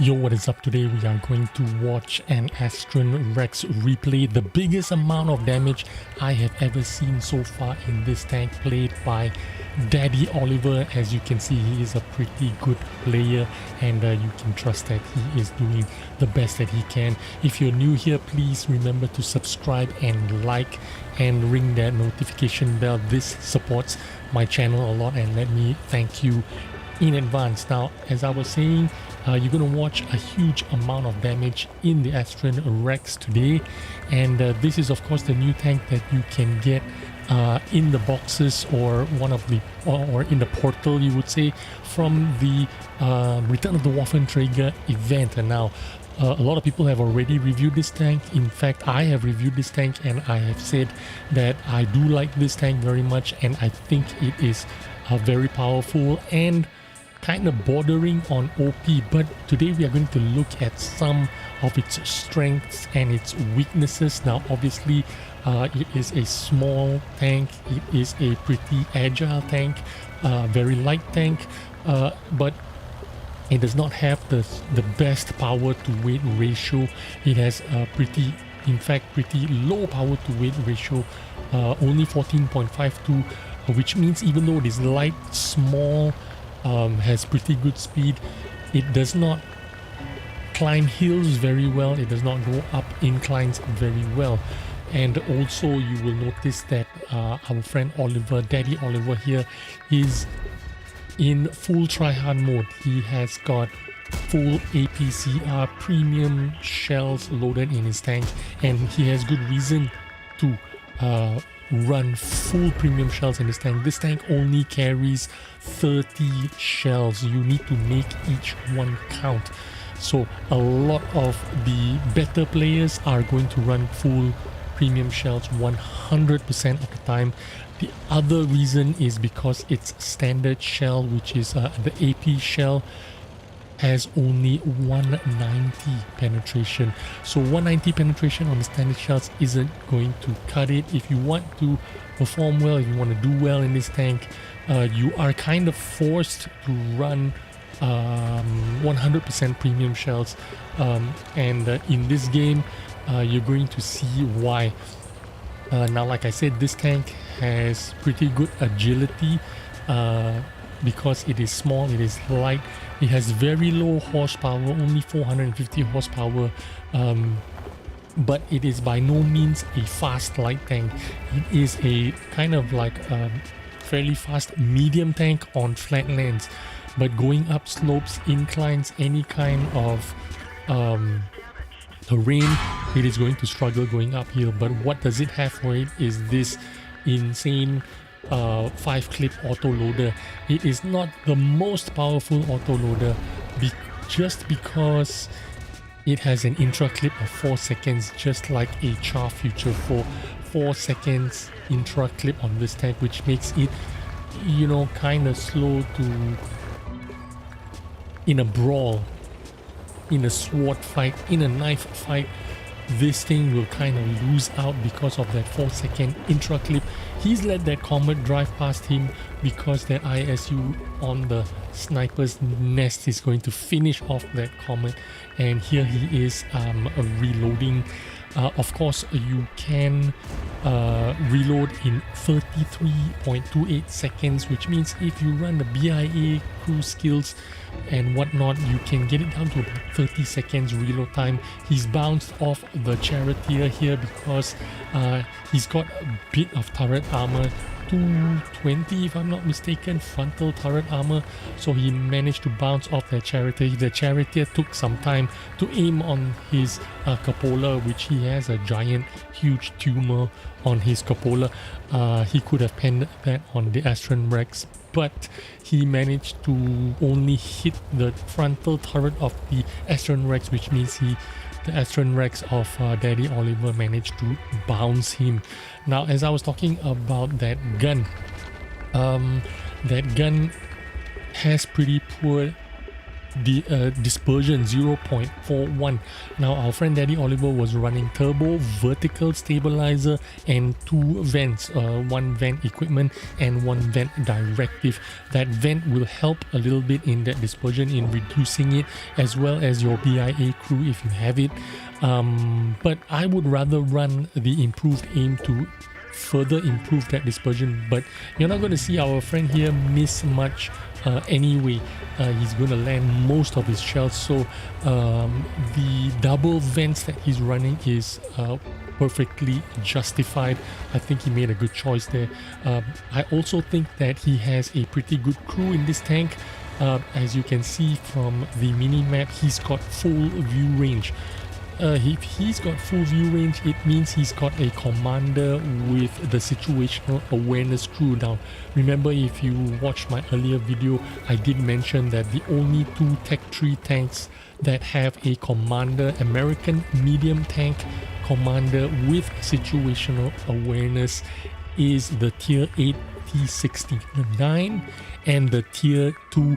Yo, what is up? Today we are going to watch an ASTRON Rex replay, the biggest amount of damage I have ever seen so far in this tank, played by Daddy Oliver. As you can see, he is a pretty good player and you can trust that he is doing the best that he can. If you're new here, please remember to subscribe and like and ring that notification bell. This supports my channel a lot and let me thank you in advance. Now, as I was saying, you're going to watch a huge amount of damage in the ASTRON Rex today, and this is of course the new tank that you can get in the boxes or one of the or in the portal, you would say, from the Return of the Waffenträger event. And now a lot of people have already reviewed this tank. In fact, I have reviewed this tank and I have said that I do like this tank very much, and I think it is very powerful and kind of bordering on OP. But today we are going to look at some of its strengths and its weaknesses. Now obviously it is a small tank, it is a pretty agile tank, very light tank, but it does not have the best power to weight ratio. It has a pretty low power to weight ratio, only 14.52, which means even though it is light, small, has pretty good speed, it does not climb hills very well, it does not go up inclines very well. And also you will notice that our friend Oliver, Daddy Oliver here, is in full tryhard mode. He has got full APCR premium shells loaded in his tank, and he has good reason to run full premium shells in this tank. This tank only carries 30 shells. You need to make each one count. So a lot of the better players are going to run full premium shells 100% of the time. The other reason is because its standard shell, which is the AP shell, has only 190 penetration. So 190 penetration on the standard shells isn't going to cut it. If you want to perform well, if you want to do well in this tank, you are kind of forced to run 100% premium shells, and in this game you're going to see why. Now, like I said, this tank has pretty good agility because it is small, it is light, it has very low horsepower, only 450 horsepower, but it is by no means a fast light tank. It is a kind of like a fairly fast medium tank on flat lands, but going up slopes, inclines, any kind of terrain, it is going to struggle going uphill. But what does it have for it is this insane 5-clip autoloader. It is not the most powerful autoloader just because it has an intra clip of 4 seconds, just like a Char Future 4 seconds intra clip on this tank, which makes it, you know, kind of slow to, in a brawl, in a sword fight, in a knife fight. This thing will kind of lose out because of that 4-second intra clip. He's let that comet drive past him because that ISU on the sniper's nest is going to finish off that comet, and here he is reloading. Of course, you can reload in 33.28 seconds, which means if you run the BIA crew skills and whatnot, you can get it down to about 30 seconds reload time. He's bounced off the charioteer here because he's got a bit of turret armor, 220 if I'm not mistaken, frontal turret armor, so he managed to bounce off that charioteer. The charioteer took some time to aim on his cupola, which he has a giant huge tumor on his cupola. He could have penned that on the ASTRON Rex, but he managed to only hit the frontal turret of the ASTRON Rex, which means the ASTRON Rex of Daddy Oliver managed to bounce him. Now, as I was talking about that gun has pretty poor dispersion 0.41. Now our friend Daddy Oliver was running turbo, vertical stabilizer, and 2 vents, 1 vent equipment and 1 vent directive. That vent will help a little bit in that dispersion, in reducing it, as well as your BIA crew if you have it. But I would rather run the improved aim to further improve that dispersion, but you're not going to see our friend here miss much anyway. He's going to land most of his shells, so the double vents that he's running is perfectly justified. I think he made a good choice there. I also think that he has a pretty good crew in this tank. As you can see from the mini map, he's got full view range. If he's got full view range, it means he's got a commander with the situational awareness crew down. Remember, if you watched my earlier video, I did mention that the only 2 Tech 3 tanks that have a commander, American medium tank commander with situational awareness, is the Tier 8 T69 and the Tier 2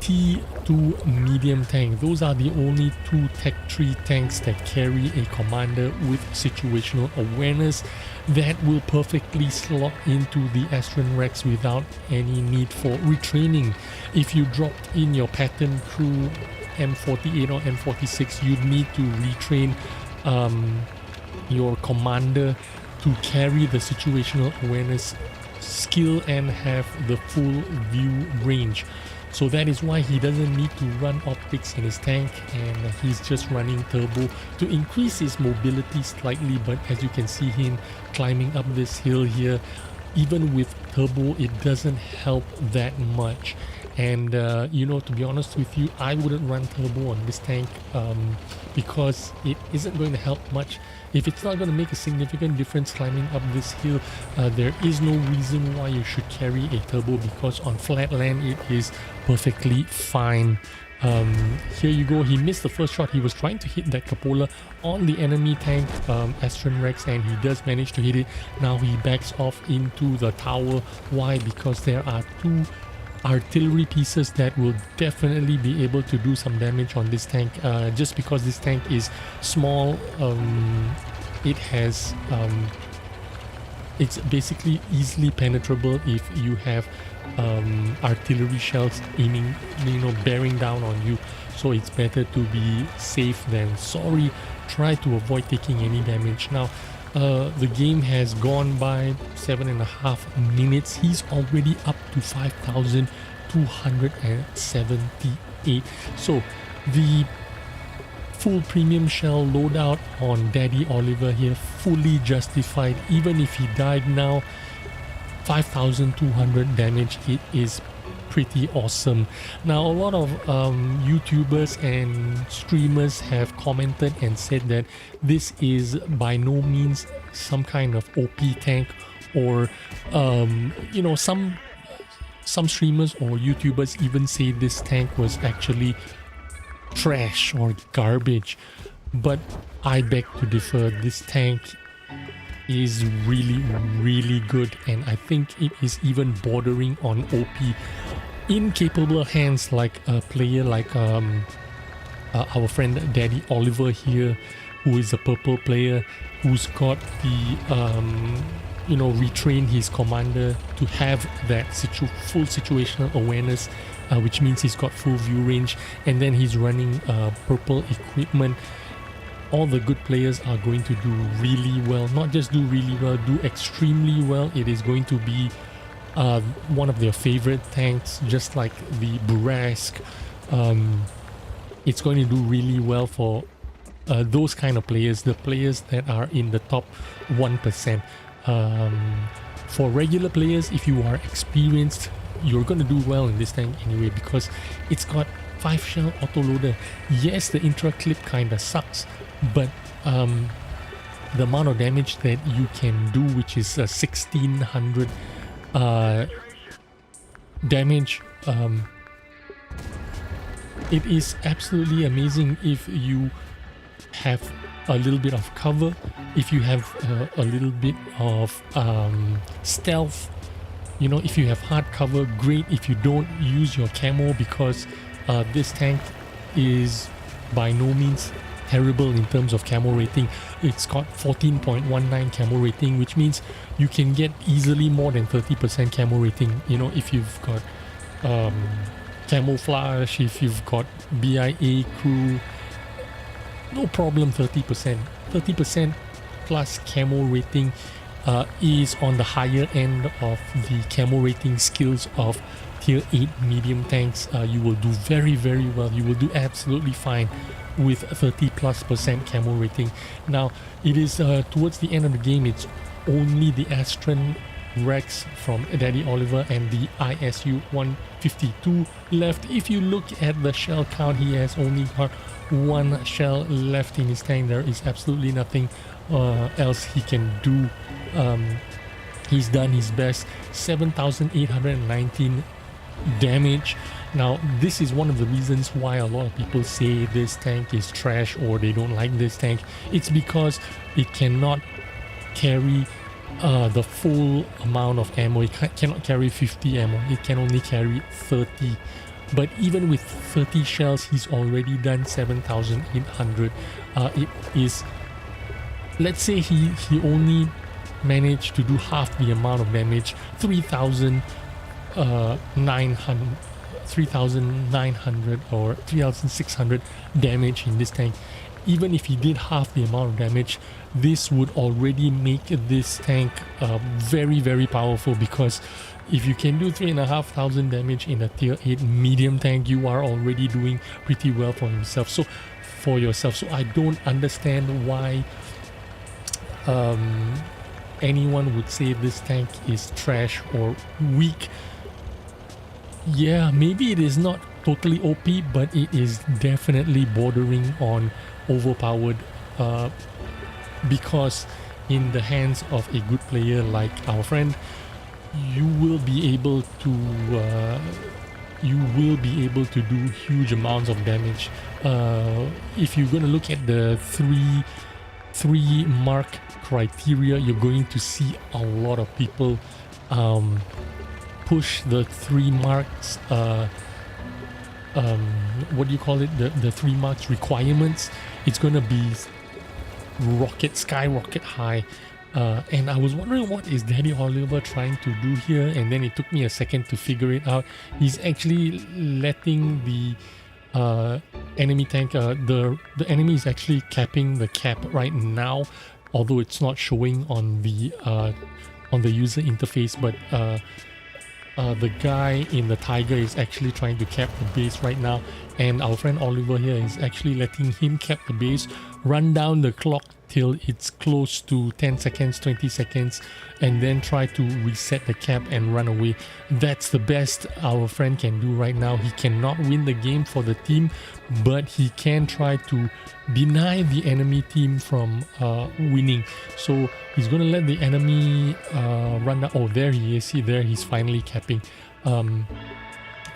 T2 medium tank. Those are the only 2 Tech 3 tanks that carry a commander with situational awareness that will perfectly slot into the ASTRON Rex without any need for retraining. If you dropped in your pattern crew M48 or M46, you'd need to retrain your commander to carry the situational awareness skill and have the full view range. So that is why he doesn't need to run optics in his tank, and he's just running turbo to increase his mobility slightly. But as you can see him climbing up this hill here, even with turbo, it doesn't help that much. And you know, to be honest with you, I wouldn't run turbo on this tank because it isn't going to help much. If it's not going to make a significant difference climbing up this hill, there is no reason why you should carry a turbo, because on flat land it is perfectly fine. Here you go, he missed the first shot. He was trying to hit that cupola on the enemy tank, ASTRON Rex, and he does manage to hit it. Now he backs off into the tower. Why? Because there are 2 artillery pieces that will definitely be able to do some damage on this tank. Just because this tank is small, it has it's basically easily penetrable if you have artillery shells aiming, you know, bearing down on you. So it's better to be safe than sorry. Try to avoid taking any damage. Now the game has gone by 7.5 minutes. He's already up to 5,278. So the full premium shell loadout on Daddy Oliver here, fully justified. Even if he died now, 5,200 damage, it is pretty awesome. Now a lot of YouTubers and streamers have commented and said that this is by no means some kind of OP tank, or you know, some streamers or YouTubers even say this tank was actually trash or garbage. But I beg to differ. This tank is really good, and I think it is even bordering on OP. In capable hands, like a player like our friend Daddy Oliver here, who is a purple player, who's got the you know, retrain his commander to have that full situational awareness, which means he's got full view range, and then he's running purple equipment. All the good players are going to do really well. Not just do really well, do extremely well. It is going to be one of their favorite tanks, just like the Burask. It's going to do really well for those kind of players, the players that are in the top 1%. For regular players, if you are experienced, you're going to do well in this tank anyway, because it's got 5 shell autoloader. Yes, the intra clip kind of sucks, but the amount of damage that you can do, which is 1600 damage, it is absolutely amazing if you have a little bit of cover, if you have a little bit of stealth. You know, if you have hard cover, great. If you don't, use your camo, because This tank is by no means terrible in terms of camo rating. It's got 14.19 camo rating, which means you can get easily more than 30% camo rating. You know, if you've got camouflage, if you've got BIA crew, no problem. 30% plus camo rating is on the higher end of the camo rating skills of tier 8 medium tanks. You will do very well. You will do absolutely fine with 30+% camo rating. Now it is towards the end of the game, it's only the ASTRON Rex from Daddy Oliver and the ISU 152 left. If you look at the shell count, he has only got one shell left in his tank. There is absolutely nothing else he can do. He's done his best. 7,819 damage. Now this is one of the reasons why a lot of people say this tank is trash or they don't like this tank. It's because it cannot carry the full amount of ammo. It cannot carry 50 ammo. It can only carry 30. But even with 30 shells, he's already done 7,800. It is, let's say he only managed to do half the amount of damage, 3,900 or 3,600 damage in this tank. Even if he did half the amount of damage, this would already make this tank very powerful, because if you can do 3,500 damage in a tier 8 medium tank, you are already doing pretty well for yourself. So I don't understand why anyone would say this tank is trash or weak. Yeah, maybe it is not totally OP, but it is definitely bordering on overpowered, because in the hands of a good player like our friend, you will be able to do huge amounts of damage. If you're going to look at the three mark criteria, you're going to see a lot of people push the 3 marks, what do you call it, the 3 marks requirements. It's gonna be skyrocket high, and I was wondering, what is Daddy Oliver trying to do here? And then it took me a second to figure it out. He's actually letting the enemy tank, the enemy is actually capping the cap right now, although it's not showing on the user interface. But the guy in the Tiger is actually trying to cap the base right now, and our friend Oliver here is actually letting him cap the base, run down the clock till it's close to 10 seconds, 20 seconds, and then try to reset the cap and run away. That's the best our friend can do right now. He cannot win the game for the team, but he can try to deny the enemy team from winning. So he's going to let the enemy run down. Oh, there he is. See there, he's finally capping. And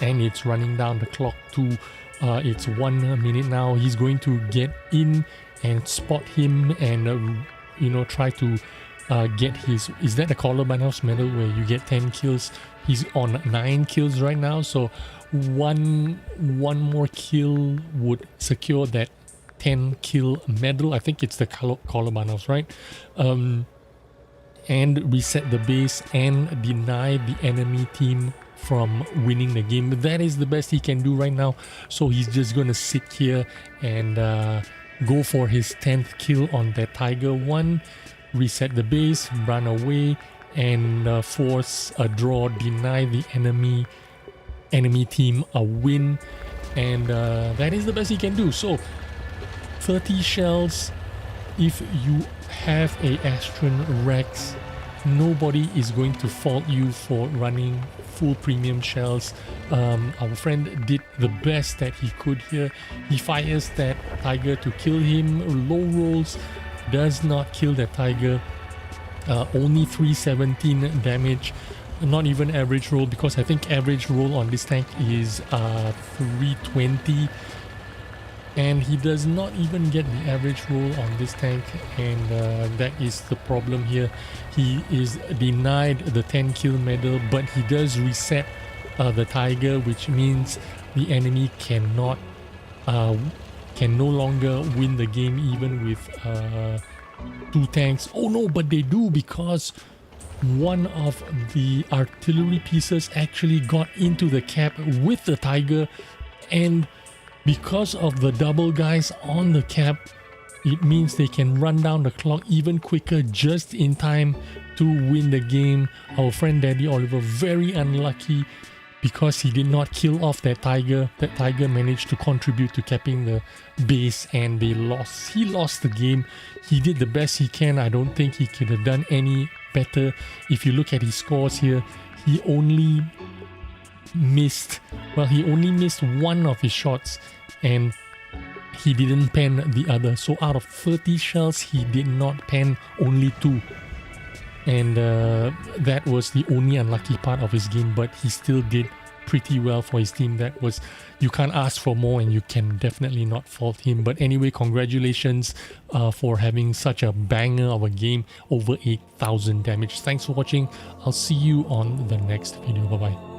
it's running down the clock to it's 1 minute now. He's going to get in and spot him and try to get his, is that the Columbine House medal where you get 10 kills? He's on 9 kills right now, so one more kill would secure that 10 kill medal. I think it's the Columbine House, right? And reset the base and deny the enemy team from winning the game. That is the best he can do right now. So he's just gonna sit here and go for his 10th kill on that Tiger 1, reset the base, run away, and force a draw, deny the enemy team a win. And that is the best he can do. So 30 shells. If you have a ASTRON Rex, nobody is going to fault you for running full premium shells. Our friend did the best that he could here. He fires that Tiger to kill him, low rolls, does not kill that Tiger. Only 317 damage, not even average roll, because I think average roll on this tank is 320. And he does not even get the average roll on this tank, and that is the problem here. He is denied the 10 kill medal, but he does reset the Tiger, which means the enemy cannot can no longer win the game even with 2 tanks. Oh no, but they do, because one of the artillery pieces actually got into the cap with the tiger, and because of the double guys on the cap, it means they can run down the clock even quicker, just in time to win the game. Our friend Daddy Oliver, very unlucky because he did not kill off that tiger. That tiger managed to contribute to capping the base, and they lost. He lost the game. He did the best he can. I don't think he could have done any better. If you look at his scores here, he only missed one of his shots, and he didn't pen the other. So out of 30 shells, he did not pen only 2. And that was the only unlucky part of his game, but he still did pretty well for his team. That was, you can't ask for more, and you can definitely not fault him. But anyway, congratulations for having such a banger of a game, over 8,000 damage. Thanks for watching. I'll see you on the next video. Bye bye.